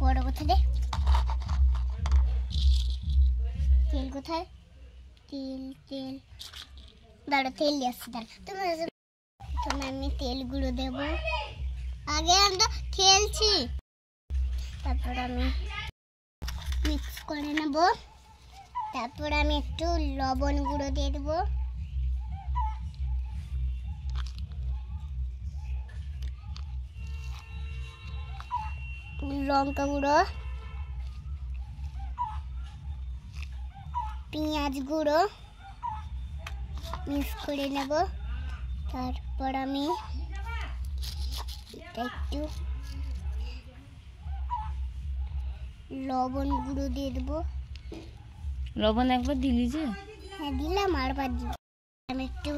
কড়া কোথায় রে? তেল কোথায়? তেল দাঁড়া, তেল নিয়ে আসছি। দাঁড়া, তুমি আমি তেলগুলো দেবো। আগে আমরা খেলছি, তারপর আমি মিক্স করে নেব। তারপর আমি একটু লবণ গুঁড়ো দিয়ে দেবো। লঙ্কা গুঁড়ো, পেঁয়াজ গুঁড়ো মিক্স করে নেব। তারপর আমি একটু লবণ গুঁড়ো দিয়ে দেবো। লবণ একবার দিলি যে? হ্যাঁ দিলাম, আরবার দিব। আমি একটু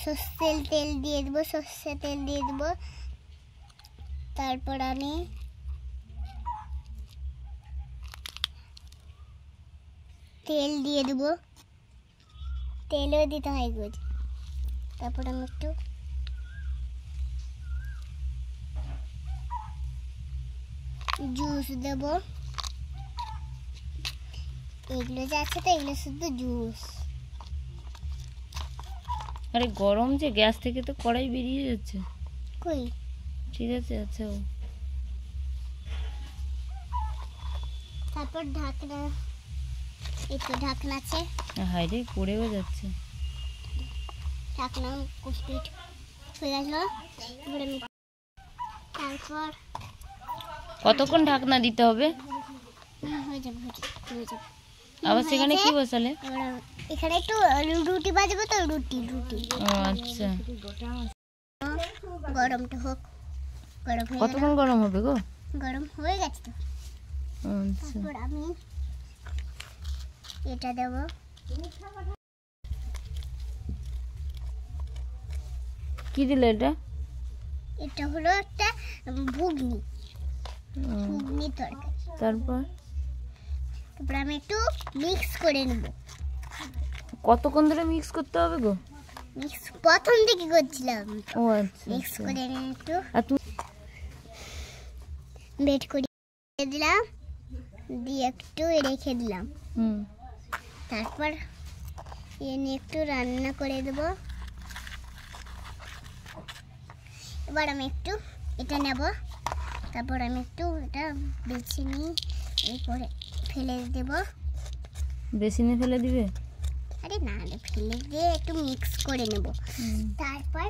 সর্ষের তেল দিয়ে দেবো, সর্ষের তেল দিয়ে দেবো। তারপর আমি তেল দিয়ে দেবো, তেলও দিতে হয় গো। তারপর আমি একটু জুস দেবো। এগুলো যা আছে তো এগুলো শুধু জুস। আরে গরম যে, গ্যাস থেকে তো কড়াই বেরিয়ে যাচ্ছে। কই? ঠিক আছে, আচ্ছা। তারপর ঢাকনা, একটু ঢাকনা আছে। হাই রে, পড়েও যাচ্ছে। ঢাকনা কমপ্লিট হয়ে গেল। তারপর কতক্ষণ ঢাকনা দিতে হবে? হয়ে যাবে। আবার সেখানে কি বসালে? এখানে একটু রুটি বাজবো তো, রুটি। ও আচ্ছা। গরমটা হোক। গরম হয়ে গেল। কতক্ষণ গরম হবে গো? গরম হয়ে গেছে তো। আচ্ছা। তারপর আমি এটা দেব। কি দিলে এটা? এটা হলো একটা ঘুগনি তরকারি। তারপর আমি একটু মিক্স করে নেব। কতক্ষণ ধরে মিক্স করতে হবে গো? মিক্স প্রথম থেকে করছিলাম। ও আচ্ছা। মিক্স করে নিয়ে একটু আর তুমি বেট করে দিলাম, দিয়ে একটু রেখে দিলাম। তারপর এনে একটু রান্না করে দেব। এবার আমি একটু এটা নেব। তারপর আমি একটু এটা বেছে নিয়ে এরপরে ফেলে দেব। বেসিনে ফেলে দিবে? আরে না, ফেলে দিয়ে একটু মিক্স করে নেব। তারপর